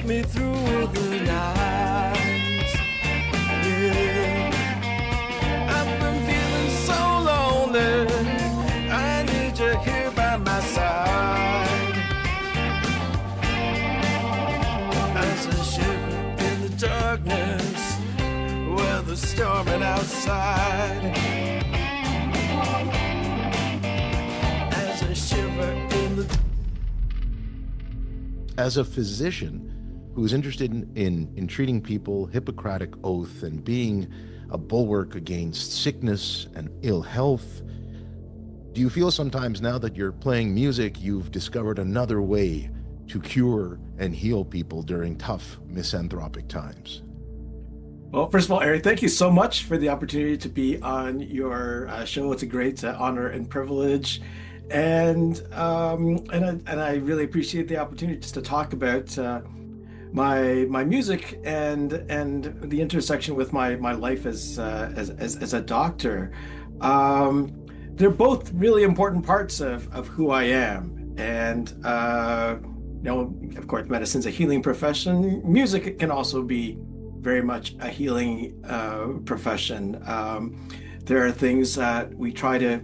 me through the night. Yeah. I've been feeling so lonely. I need you here by my side. As I shiver in the darkness, weather storming outside. As I shiver in the... As a physician who is interested in treating people, Hippocratic oath, and being a bulwark against sickness and ill health, do you feel sometimes now that you're playing music, you've discovered another way to cure and heal people during tough misanthropic times? Well, first of all, Eric, thank you so much for the opportunity to be on your show. It's a great honor and privilege. And I really appreciate the opportunity just to talk about my music and the intersection with my life as a doctor. They're both really important parts of who I am. And of course, medicine's a healing profession. Music can also be very much a healing profession. There are things that we try to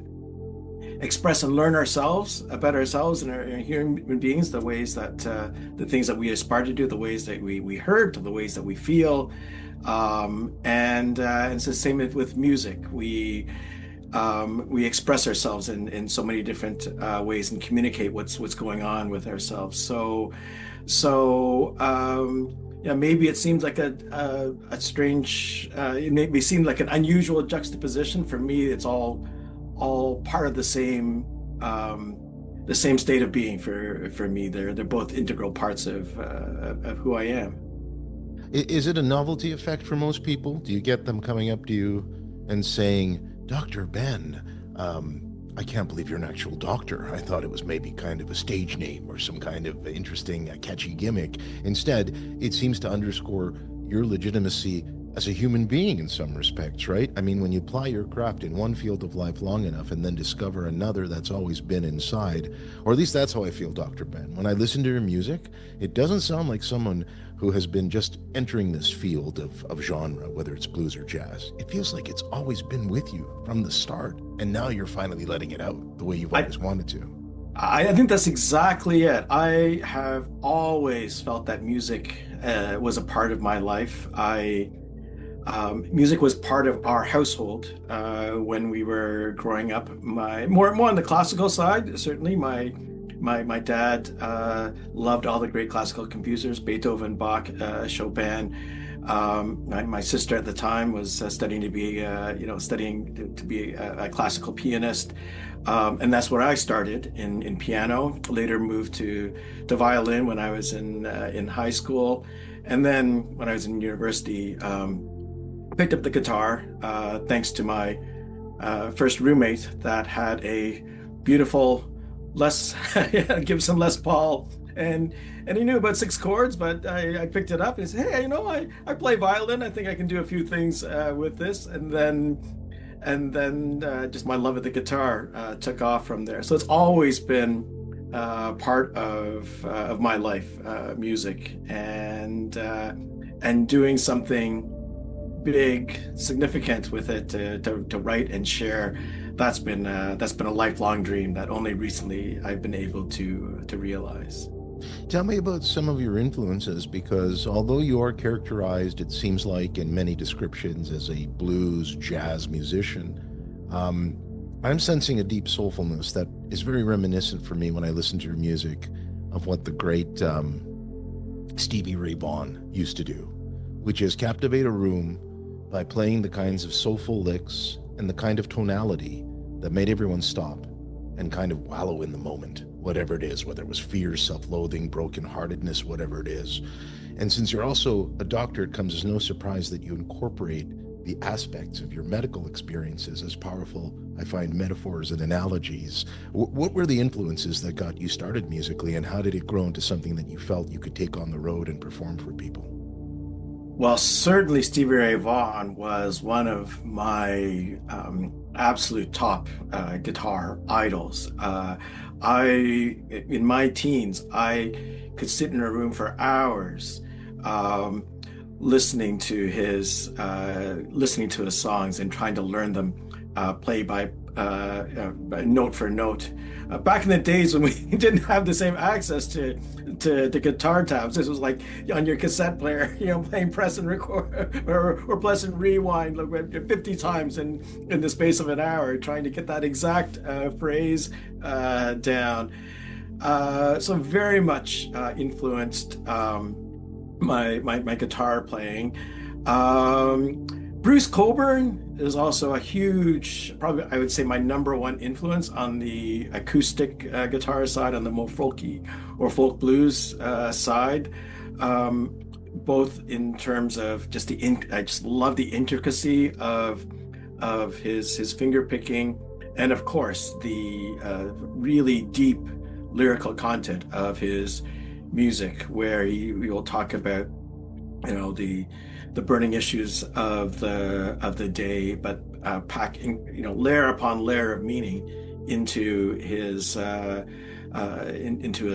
express and learn about ourselves and our human beings, the ways that the things that we aspire to do, the ways that we hurt, the ways that we feel, and it's the same with music. We express ourselves in so many different ways and communicate what's going on with ourselves. So yeah, maybe it seems like a strange, it may seem like an unusual juxtaposition. For me, it's all part of the same state of being for me. They're both integral parts of who I am. Is it a novelty effect for most people? Do you get them coming up to you and saying, Dr. Ben, I can't believe you're an actual doctor. I thought it was maybe kind of a stage name or some kind of interesting, catchy gimmick. Instead, it seems to underscore your legitimacy as a human being in some respects, right? I mean, when you apply your craft in one field of life long enough and then discover another that's always been inside, or at least that's how I feel, Dr. Ben. When I listen to your music, it doesn't sound like someone who has been just entering this field of genre, whether it's blues or jazz. It feels like it's always been with you from the start, and now you're finally letting it out the way you've always wanted to. I think that's exactly it. I have always felt that music was a part of my life. Music was part of our household when we were growing up. More on the classical side, certainly. My dad loved all the great classical composers: Beethoven, Bach, Chopin. My sister at the time was studying to be a classical pianist, and that's where I started in piano. Later moved to violin when I was in high school, and then when I was in university. Picked up the guitar thanks to my first roommate that had a beautiful Gibson Les Paul, and he knew about 6 chords, but I picked it up and he said, hey, I play violin. I think I can do a few things with this, and then just my love of the guitar took off from there. So it's always been part of my life, music, and doing something big, significant with it to write and share. That's been a lifelong dream that only recently I've been able to realize. Tell me about some of your influences, because although you are characterized, it seems like, in many descriptions as a blues jazz musician, I'm sensing a deep soulfulness that is very reminiscent for me when I listen to your music of what the great Stevie Ray Vaughan used to do, which is captivate a room by playing the kinds of soulful licks and the kind of tonality that made everyone stop and kind of wallow in the moment, whatever it is, whether it was fear, self-loathing, brokenheartedness, whatever it is. And since you're also a doctor, it comes as no surprise that you incorporate the aspects of your medical experiences as powerful, I find, metaphors and analogies. What were the influences that got you started musically, and how did it grow into something that you felt you could take on the road and perform for people? Well, certainly Stevie Ray Vaughan was one of my absolute top guitar idols. In my teens, I could sit in a room for hours um, listening to his songs and trying to learn them play by note for note. Back in the days when we didn't have the same access to the guitar tabs, this was like on your cassette player, playing press and record or press and rewind like 50 times in the space of an hour, trying to get that exact phrase down. So very much influenced my guitar playing. Bruce Cockburn is also a huge, probably I would say my number one influence on the acoustic guitar side, on the more folky or folk blues side. Both in terms of just I just love the intricacy of his finger picking, and of course the really deep lyrical content of his music, where he will talk about the burning issues of the day, but packing layer upon layer of meaning into his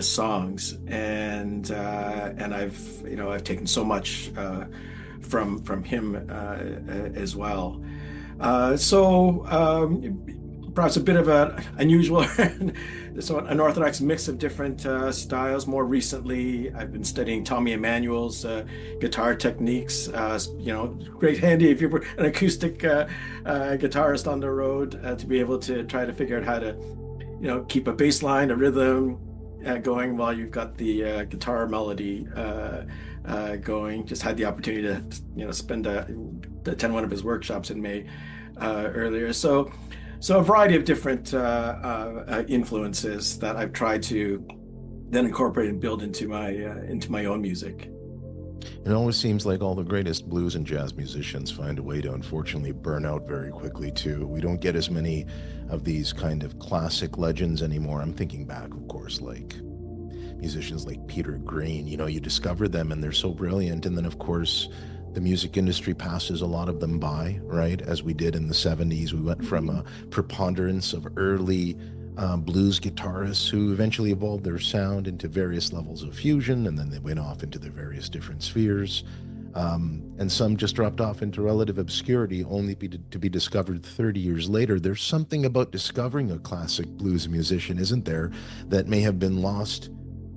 songs, and I've taken so much from him as well. Perhaps a bit of an unusual, so an orthodox mix of different styles. More recently, I've been studying Tommy Emmanuel's guitar techniques. Great handy if you're an acoustic guitarist on the road to be able to try to figure out how to, keep a bass line, a rhythm going while you've got the guitar melody going. Just had the opportunity to, attend one of his workshops in May earlier. So a variety of different influences that I've tried to then incorporate and build into my own music. It always seems like all the greatest blues and jazz musicians find a way to unfortunately burn out very quickly too. We don't get as many of these kind of classic legends anymore. I'm thinking back, of course, like musicians like Peter Green. You discover them and they're so brilliant, and then of course the music industry passes a lot of them by, right? As we did in the 70s, we went from a preponderance of early blues guitarists who eventually evolved their sound into various levels of fusion, and then they went off into their various different spheres. And some just dropped off into relative obscurity, only to be discovered 30 years later. There's something about discovering a classic blues musician, isn't there, that may have been lost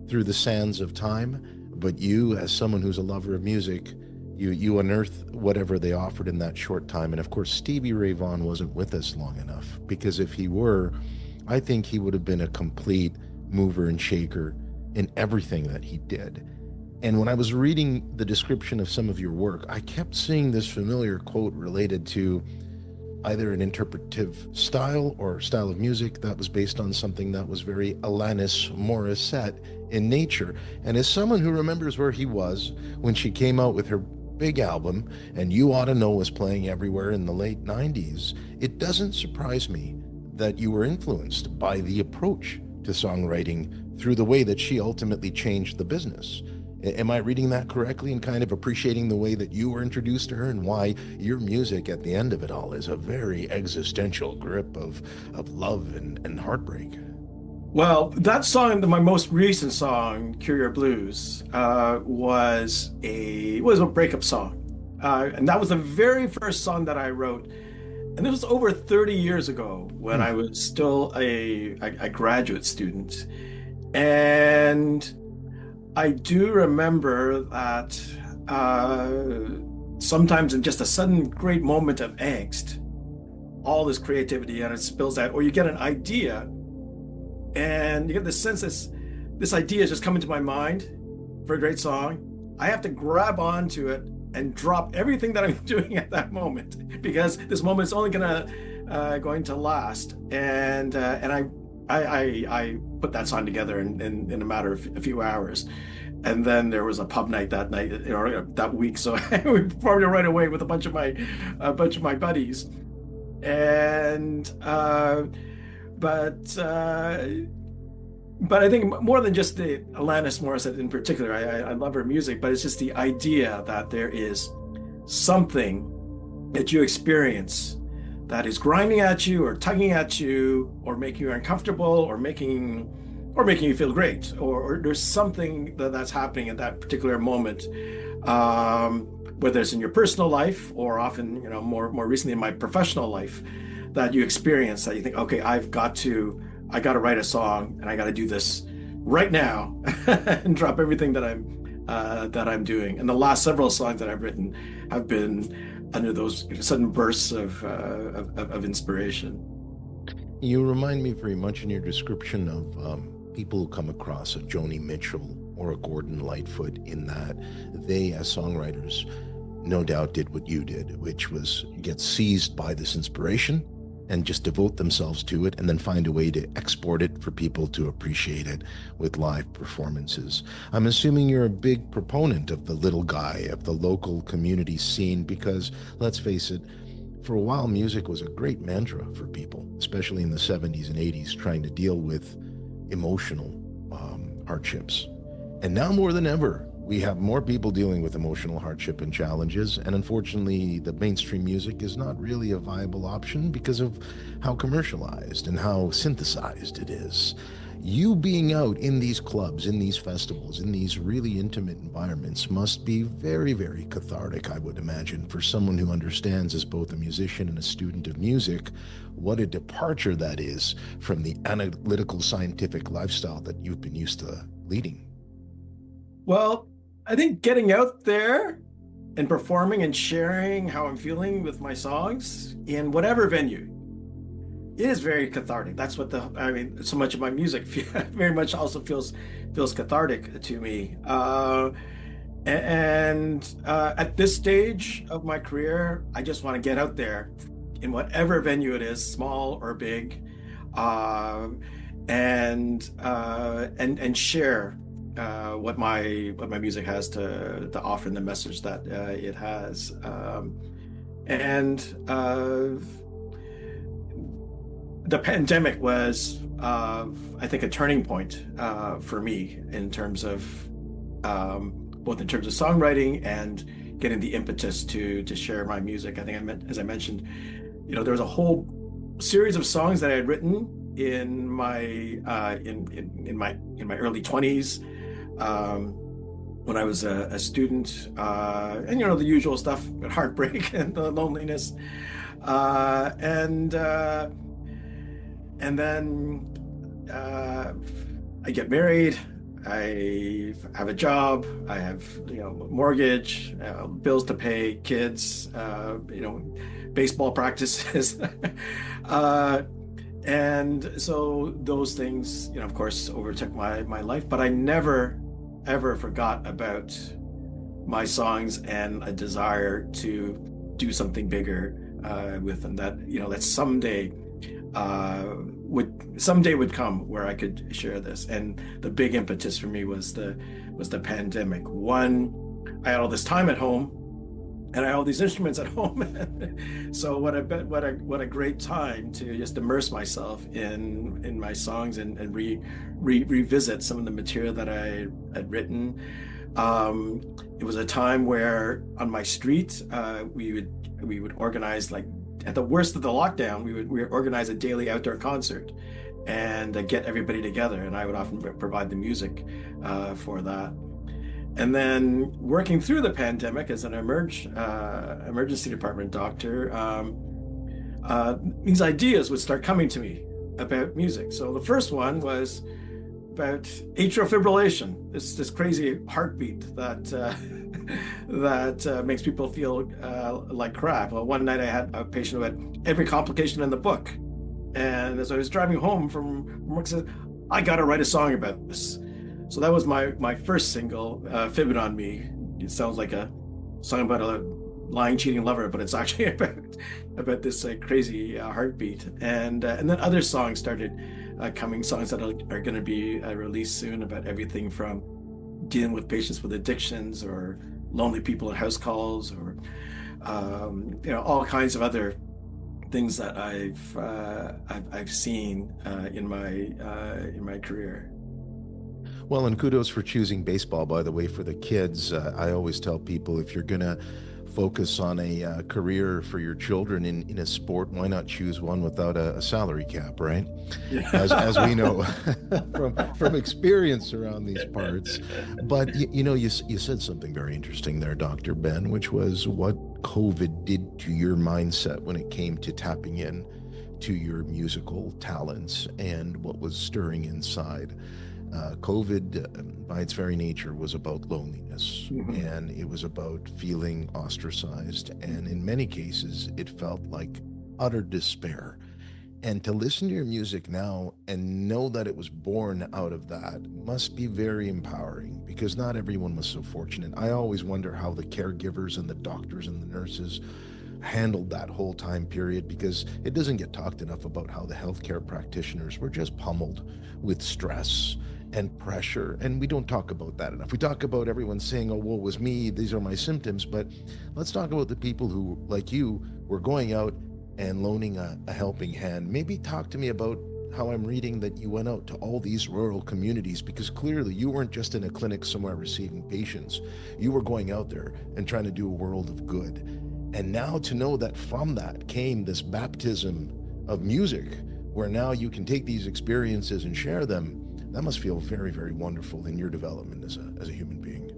through the sands of time, but you, as someone who's a lover of music, you unearth whatever they offered in that short time. And of course, Stevie Ray Vaughan wasn't with us long enough, because if he were, I think he would have been a complete mover and shaker in everything that he did. And when I was reading the description of some of your work, I kept seeing this familiar quote related to either an interpretive style or style of music that was based on something that was very Alanis Morissette in nature. And as someone who remembers where he was when she came out with her big album, and You Ought to Know was playing everywhere in the late 90s, it doesn't surprise me that you were influenced by the approach to songwriting through the way that she ultimately changed the business. Am I reading that correctly, and kind of appreciating the way that you were introduced to her, and why your music at the end of it all is a very existential grip of love and heartbreak? Well, that song, my most recent song, Cure Your Blues, was a breakup song, and that was the very first song that I wrote, and this was over 30 years ago when I was still a graduate student, and I do remember that sometimes in just a sudden great moment of angst, all this creativity and it spills out, or you get an idea. And you get the sense this idea is just coming to my mind for a great song. I have to grab onto it and drop everything that I'm doing at that moment, because this moment is only going to last. And I put that song together in a matter of a few hours. And then there was a pub night that night, or that week. So we performed it right away with a bunch of my buddies. And but I think more than just the Alanis Morissette in particular, I love her music, but it's just the idea that there is something that you experience that is grinding at you or tugging at you or making you uncomfortable or making or making you feel great, or there's something that's happening at that particular moment, um, whether it's in your personal life or often, more recently in my professional life, that you experience that you think, okay, I got to write a song and I got to do this right now and drop everything that I'm doing. And the last several songs that I've written have been under those sudden bursts of inspiration. You remind me very much in your description of people who come across a Joni Mitchell or a Gordon Lightfoot, in that they, as songwriters, no doubt did what you did, which was get seized by this inspiration and just devote themselves to it, and then find a way to export it for people to appreciate it with live performances. I'm assuming you're a big proponent of the little guy, of the local community scene, because let's face it, for a while, music was a great mantra for people, especially in the 70s and 80s, trying to deal with emotional hardships. And now more than ever, we have more people dealing with emotional hardship and challenges. And unfortunately, the mainstream music is not really a viable option because of how commercialized and how synthesized it is. You being out in these clubs, in these festivals, in these really intimate environments must be very, very cathartic, I would imagine, for someone who understands, as both a musician and a student of music, what a departure that is from the analytical scientific lifestyle that you've been used to leading. Well, I think getting out there and performing and sharing how I'm feeling with my songs in whatever venue, it is very cathartic. That's what so much of my music very much also feels cathartic to me. At this stage of my career, I just want to get out there in whatever venue it is, small or big, uh, and share what my music has to offer, and the message that it has. And The pandemic was, I think, a turning point for me in terms of both in terms of songwriting and getting the impetus to share my music. I think as I mentioned, there was a whole series of songs that I had written in my in my early 20s, when I was a student, and the usual stuff, heartbreak and the loneliness, and then I get married. I have a job. I have mortgage, bills to pay, kids, baseball practices, and so those things, of course, overtook my life. But I never ever forgot about my songs and a desire to do something bigger with them. That someday would come where I could share this. And the big impetus for me was the pandemic. One, I had all this time at home, and I had all these instruments at home. So what a great time to just immerse myself in my songs and revisit some of the material that I had written. It was a time where on my street, we would organize, like, at the worst of the lockdown, we would organize a daily outdoor concert and get everybody together, and I would often provide the music for that. And then working through the pandemic as an emergency department doctor, these ideas would start coming to me about music. So the first one was about atrial fibrillation, this crazy heartbeat that that makes people feel like crap. Well, one night I had a patient who had every complication in the book, and as I was driving home from work, I said, I got to write a song about this. So that was my first single, "Fibbing on Me." It sounds like a song about a lying, cheating lover, but it's actually about this crazy heartbeat. And then other songs started coming, songs that are going to be released soon, about everything from dealing with patients with addictions, or lonely people in house calls, or all kinds of other things that I've seen in my career. Well, and kudos for choosing baseball, by the way, for the kids. I always tell people, if you're going to focus on a career for your children in a sport, why not choose one without a salary cap, right? As we Yeah. know from experience around these parts. But you said something very interesting there, Dr. Ben, which was what COVID did to your mindset when it came to tapping in to your musical talents and what was stirring inside. COVID, by its very nature, was about loneliness, Mhm. and it was about feeling ostracized. And in many cases, it felt like utter despair. And to listen to your music now and know that it was born out of that must be very empowering, because not everyone was so fortunate. I always wonder how the caregivers and the doctors and the nurses handled that whole time period, because it doesn't get talked enough about how the healthcare practitioners were just pummeled with stress and pressure. And we don't talk about that enough. We talk about everyone saying, oh, woe was me, these are my symptoms. But let's talk about the people who, like you, were going out and loaning a helping hand. Maybe talk to me about how I'm reading that you went out to all these rural communities, because clearly you weren't just in a clinic somewhere receiving patients. You were going out there and trying to do a world of good. And now to know that from that came this baptism of music, where now you can take these experiences and share them, that must feel very, very wonderful in your development as a human being.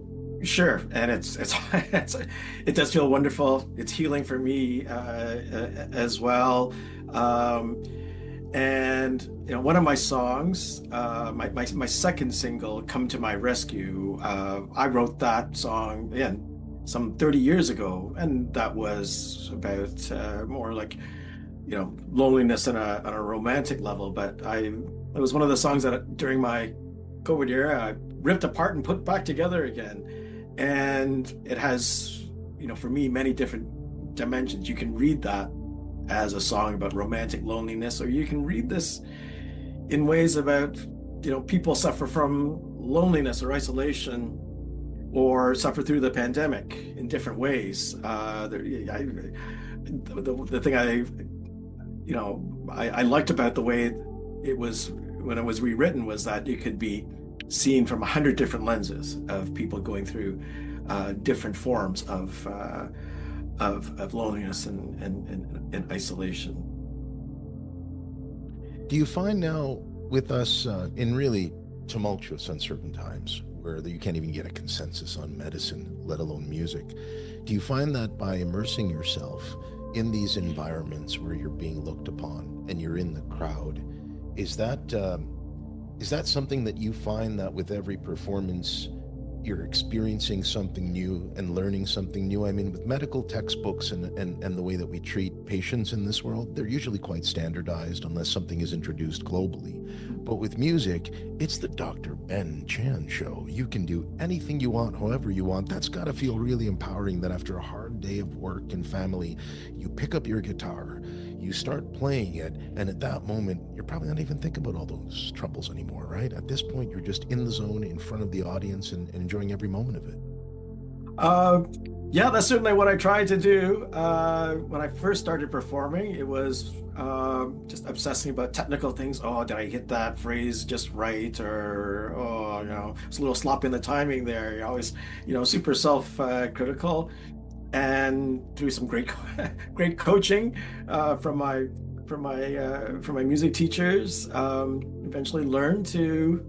Sure, and it does feel wonderful. It's healing for me as well. Um, and one of my songs, my second single, "Come to My Rescue," I wrote that song again some 30 years ago, and that was about more like loneliness on a romantic level. But it was one of the songs that during my COVID era I ripped apart and put back together again. And it has, for me, many different dimensions. You can read that as a song about romantic loneliness, or you can read this in ways about, people suffer from loneliness or isolation or suffer through the pandemic in different ways. The thing I liked about the way it was when it was rewritten was that it could be seen from 100 different lenses of people going through different forms of loneliness and isolation. Do you find now with us in really tumultuous, uncertain times where you can't even get a consensus on medicine, let alone music, do you find that by immersing yourself in these environments where you're being looked upon and you're in the crowd, is that something that you find that with every performance you're experiencing something new and learning something new? I mean, with medical textbooks and the way that we treat patients in this world, they're usually quite standardized unless something is introduced globally. But with music, it's the Dr. Ben Chan show. You can do anything you want, however you want. That's got to feel really empowering, that after a hard day of work and family, you pick up your guitar, you start playing it, and at that moment, you're probably not even thinking about all those troubles anymore, right? At this point, you're just in the zone in front of the audience and enjoying every moment of it. Uh, yeah, that's certainly what I tried to do. When I first started performing, it was just obsessing about technical things. Oh, did I hit that phrase just right? Or, oh, it's a little sloppy in the timing there. You're always, super self-critical. And through some great, great coaching from my music teachers, eventually learned to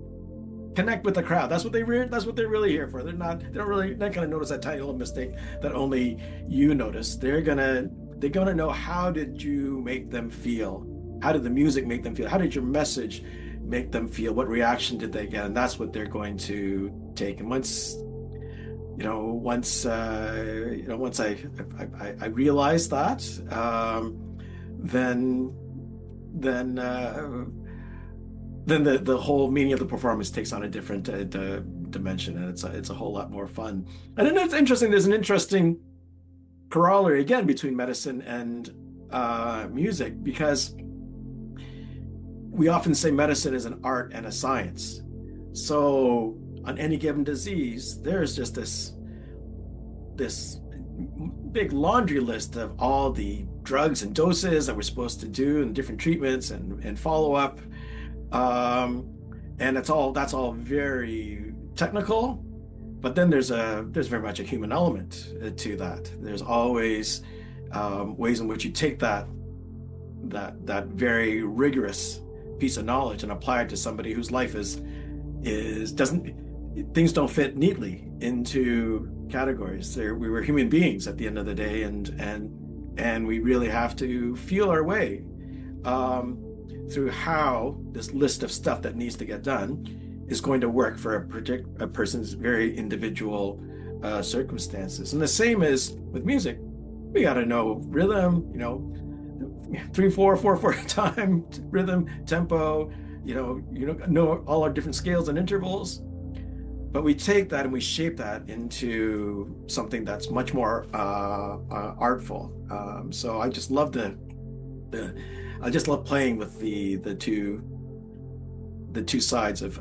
connect with the crowd. That's what they're really here for. Not gonna notice that tiny little mistake that only you notice. They're gonna know, how did you make them feel? How did the music make them feel? How did your message make them feel? What reaction did they get? And that's what they're going to take. And once I realized that, then then uh, then the whole meaning of the performance takes on a different dimension, and it's a whole lot more fun. And then it's interesting. There's an interesting corollary again between medicine and music, because we often say medicine is an art and a science. So on any given disease, there's just this big laundry list of all the drugs and doses that we're supposed to do and different treatments and follow up. And that's all very technical, but then there's very much a human element to that. There's always ways in which you take that very rigorous piece of knowledge and apply it to somebody whose life is doesn't things don't fit neatly into categories. We were human beings at the end of the day, and we really have to feel our way through how this list of stuff that needs to get done is going to work for a person's very individual circumstances. And the same is with music. We got to know rhythm, 3/4 time rhythm, tempo, know all our different scales and intervals. But we take that and we shape that into something that's much more artful. So I just love I just love playing with the two sides of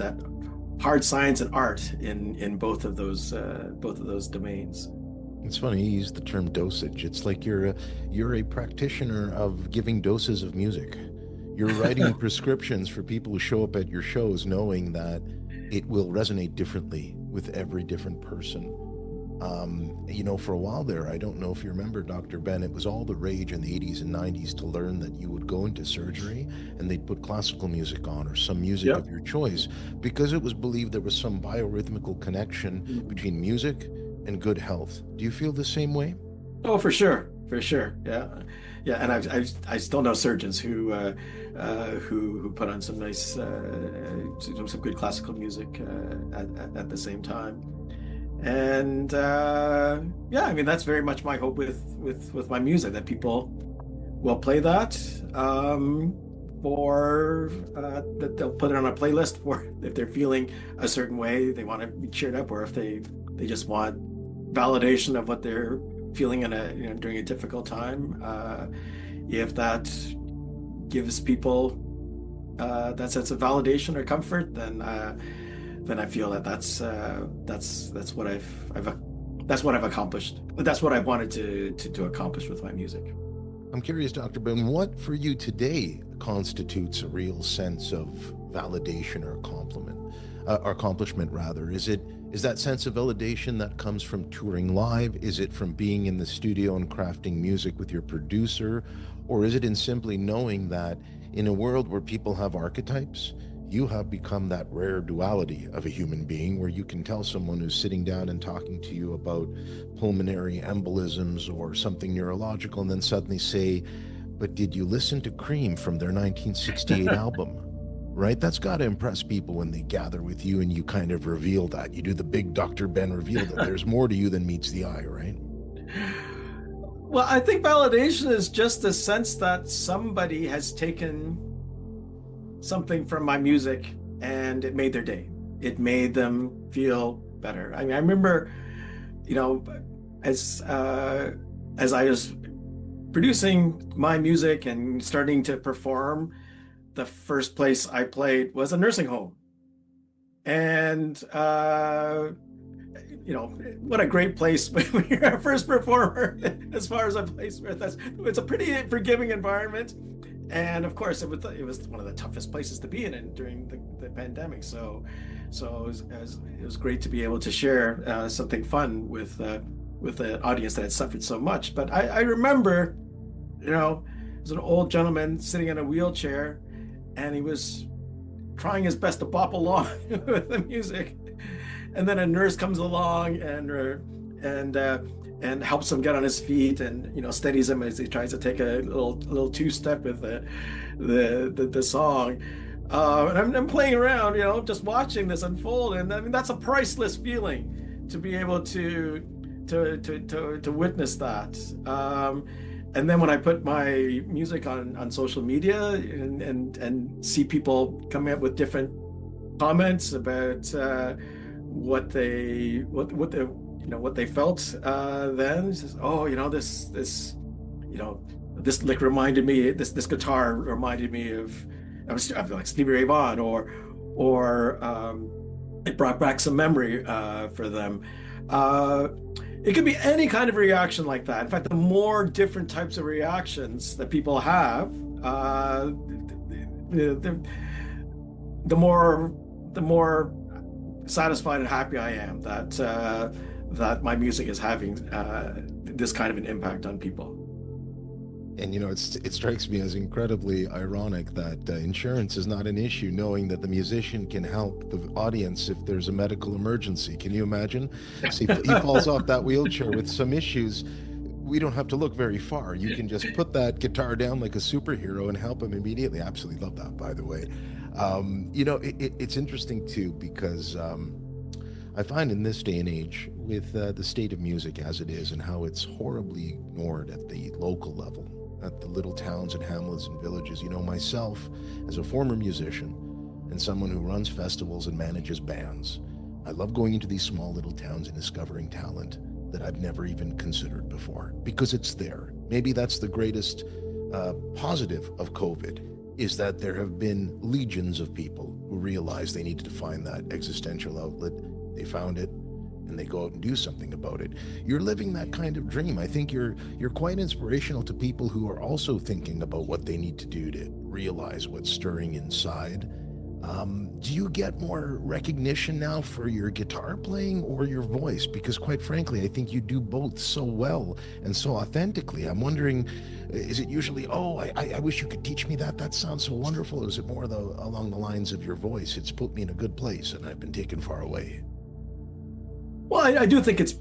that hard science and art in both of those domains. It's funny you use the term dosage. It's like you're a practitioner of giving doses of music. You're writing prescriptions for people who show up at your shows knowing that it will resonate differently with every different person. For a while there, I don't know if you remember, Dr. Ben, it was all the rage in the 80s and 90s to learn that you would go into surgery and they'd put classical music on or some music Yep. of your choice because it was believed there was some biorhythmical connection between music and good health. Do you feel the same way? Oh, for sure, yeah, yeah. And I still know surgeons who put on some nice some good classical music at the same time. And yeah, I mean that's very much my hope with my music, that people will play that for that they'll put it on a playlist for if they're feeling a certain way, they want to be cheered up, or if they just want validation of what they're feeling during a difficult time. If that gives people that sense of validation or comfort, then I feel that's what I've accomplished. That's what I wanted to accomplish with my music. I'm curious, Dr. Ben, what for you today constitutes a real sense of validation or accomplishment rather? Is that sense of validation that comes from touring live? Is it from being in the studio and crafting music with your producer? Or is it in simply knowing that in a world where people have archetypes, you have become that rare duality of a human being where you can tell someone who's sitting down and talking to you about pulmonary embolisms or something neurological and then suddenly say, but did you listen to Cream from their 1968 album? Right? That's got to impress people when they gather with you and you kind of reveal that. You do the big Dr. Ben reveal that there's more to you than meets the eye, right? Well, I think validation is just a sense that somebody has taken something from my music and it made their day. It made them feel better. I mean, I remember, as I was producing my music and starting to perform, the first place I played was a nursing home. And, what a great place when you're a first performer, as far as a place where it's a pretty forgiving environment. And of course, it was one of the toughest places to be in during the pandemic. So it was great to be able to share something fun with an audience that had suffered so much. But I remember, there's an old gentleman sitting in a wheelchair, and he was trying his best to bop along with the music, and then a nurse comes along and helps him get on his feet and steadies him as he tries to take a little two-step with the song. And I'm playing around, just watching this unfold, and I mean that's a priceless feeling to be able to witness that. And then when I put my music on social media and see people come up with different comments about what they felt then, says, oh, this lick reminded me, this guitar reminded me of like Stevie Ray Vaughan, or it brought back some memory for them. It could be any kind of reaction like that. In fact, the more different types of reactions that people have, the more satisfied and happy I am that that my music is having this kind of an impact on people. And it strikes me as incredibly ironic that insurance is not an issue, knowing that the musician can help the audience if there's a medical emergency. Can you imagine? See, if he falls off that wheelchair with some issues, we don't have to look very far. You can just put that guitar down like a superhero and help him immediately. I absolutely love that, by the way. It's interesting too, because I find in this day and age, with the state of music as it is and how it's horribly ignored at the local level, at the little towns and hamlets and villages, myself as a former musician and someone who runs festivals and manages bands, I love going into these small little towns and discovering talent that I've never even considered before, because it's there. Maybe that's the greatest positive of COVID, is that there have been legions of people who realized they needed to find that existential outlet. They found it, and they go out and do something about it. You're living that kind of dream. I think you're quite inspirational to people who are also thinking about what they need to do to realize what's stirring inside. Do you get more recognition now for your guitar playing or your voice? Because quite frankly, I think you do both so well and so authentically. I'm wondering, is it usually, oh, I wish you could teach me that? That sounds so wonderful. Or is it more along the lines of your voice? It's put me in a good place and I've been taken far away. Well, I do think it's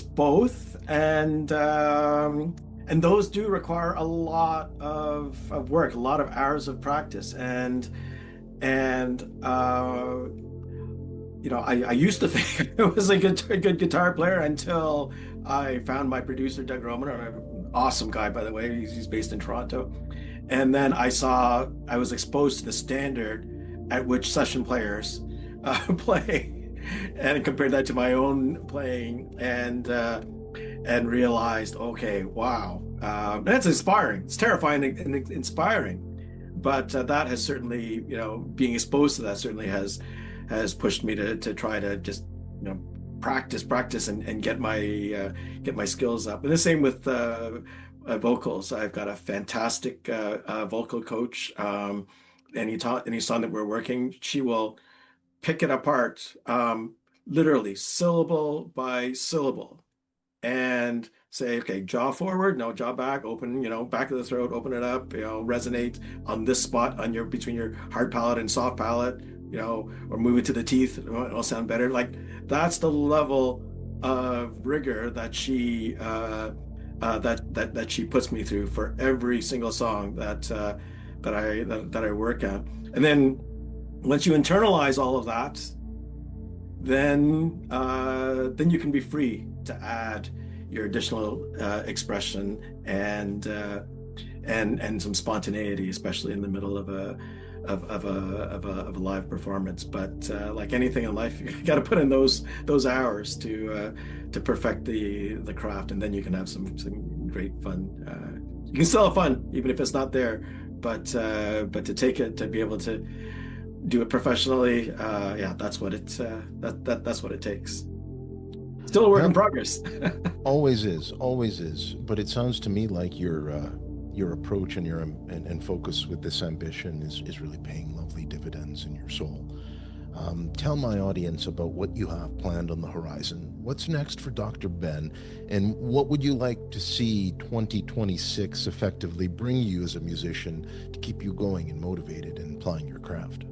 both, and those do require a lot of work, a lot of hours of practice, and I used to think I was a good guitar player until I found my producer Doug Roman, an awesome guy, by the way. He's based in Toronto, and then I was exposed to the standard at which session players play. And compared that to my own playing, and realized, okay, wow, that's inspiring. It's terrifying and inspiring, but that has certainly, being exposed to that certainly has pushed me to try to just practice and get my skills up. And the same with vocals. I've got a fantastic vocal coach. Any song that we're working, she will pick it apart, literally syllable by syllable, and say, okay, jaw forward, no, jaw back, open, back of the throat, open it up, resonate on this spot between your hard palate and soft palate, or move it to the teeth, it'll sound better. Like, that's the level of rigor that she that she puts me through for every single song that I work at. And then once you internalize all of that, then you can be free to add your additional expression and some spontaneity, especially in the middle of a live performance. But like anything in life, you got to put in those hours to perfect the craft, and then you can have some great fun. You can still have fun even if it's not there, but to take it, to be able to do it professionally, that's what that's what it takes. Still a work in progress. Always is. But it sounds to me like your approach and and focus with this ambition is really paying lovely dividends in your soul. Tell my audience about what you have planned on the horizon. What's next for Dr. Ben, and what would you like to see 2026 effectively bring you as a musician to keep you going and motivated and plying your craft?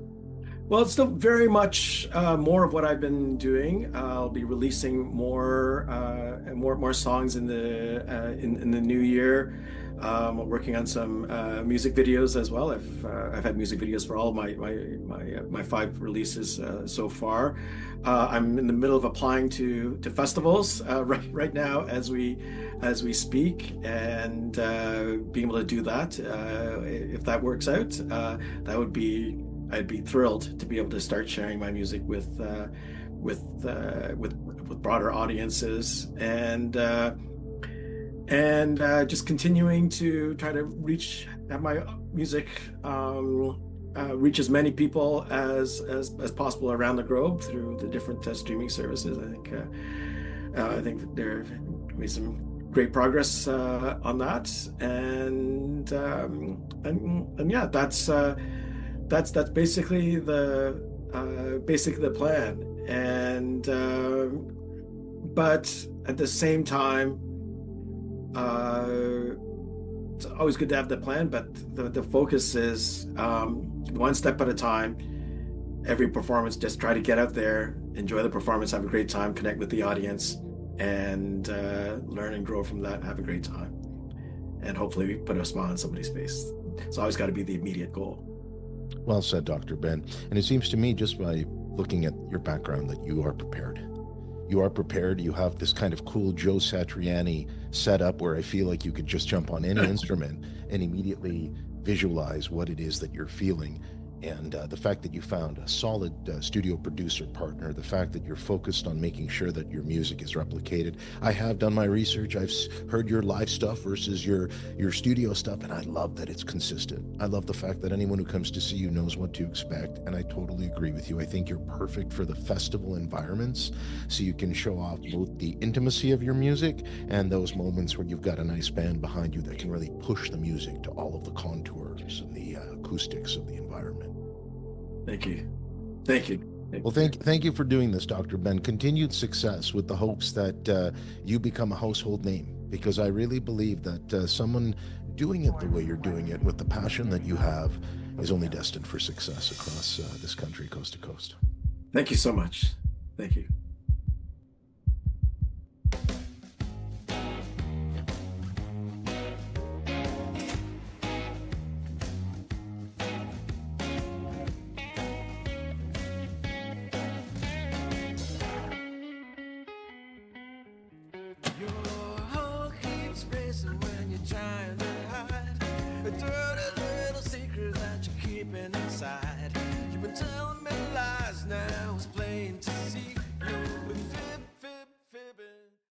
Well, it's still very much more of what I've been doing. I'll be releasing more songs in the new year. Working on some music videos as well. I've had music videos for all of my 5 releases so far. I'm in the middle of applying to festivals right now as we speak, and being able to do that, if that works out, I'd be thrilled to be able to start sharing my music with broader audiences, and just continuing to try to have my music reach as many people as possible around the globe through the different streaming services. I think there will be some great progress on that, and yeah, that's basically the plan. And but at the same time, it's always good to have the plan, but the focus is one step at a time. Every performance, just try to get out there, enjoy the performance, have a great time, connect with the audience, and learn and grow from that, have a great time. And hopefully put a smile on somebody's face. It's always got to be the immediate goal. Well said, Dr. Ben. And it seems to me, just by looking at your background, that you are prepared. You are prepared. You have this kind of cool Joe Satriani setup where I feel like you could just jump on any instrument and immediately visualize what it is that you're feeling. And the fact that you found a solid studio producer partner, the fact that you're focused on making sure that your music is replicated. I have done my research. I've heard your live stuff versus your studio stuff, and I love that it's consistent. I love the fact that anyone who comes to see you knows what to expect, and I totally agree with you. I think you're perfect for the festival environments, so you can show off both the intimacy of your music and those moments where you've got a nice band behind you that can really push the music to all of the contours and the acoustics of the environment. Thank you. Thank you. Well, thank you for doing this, Dr. Ben. Continued success with the hopes that you become a household name, because I really believe that someone doing it the way you're doing it with the passion that you have is only destined for success across this country, coast to coast. Thank you so much. Thank you. You're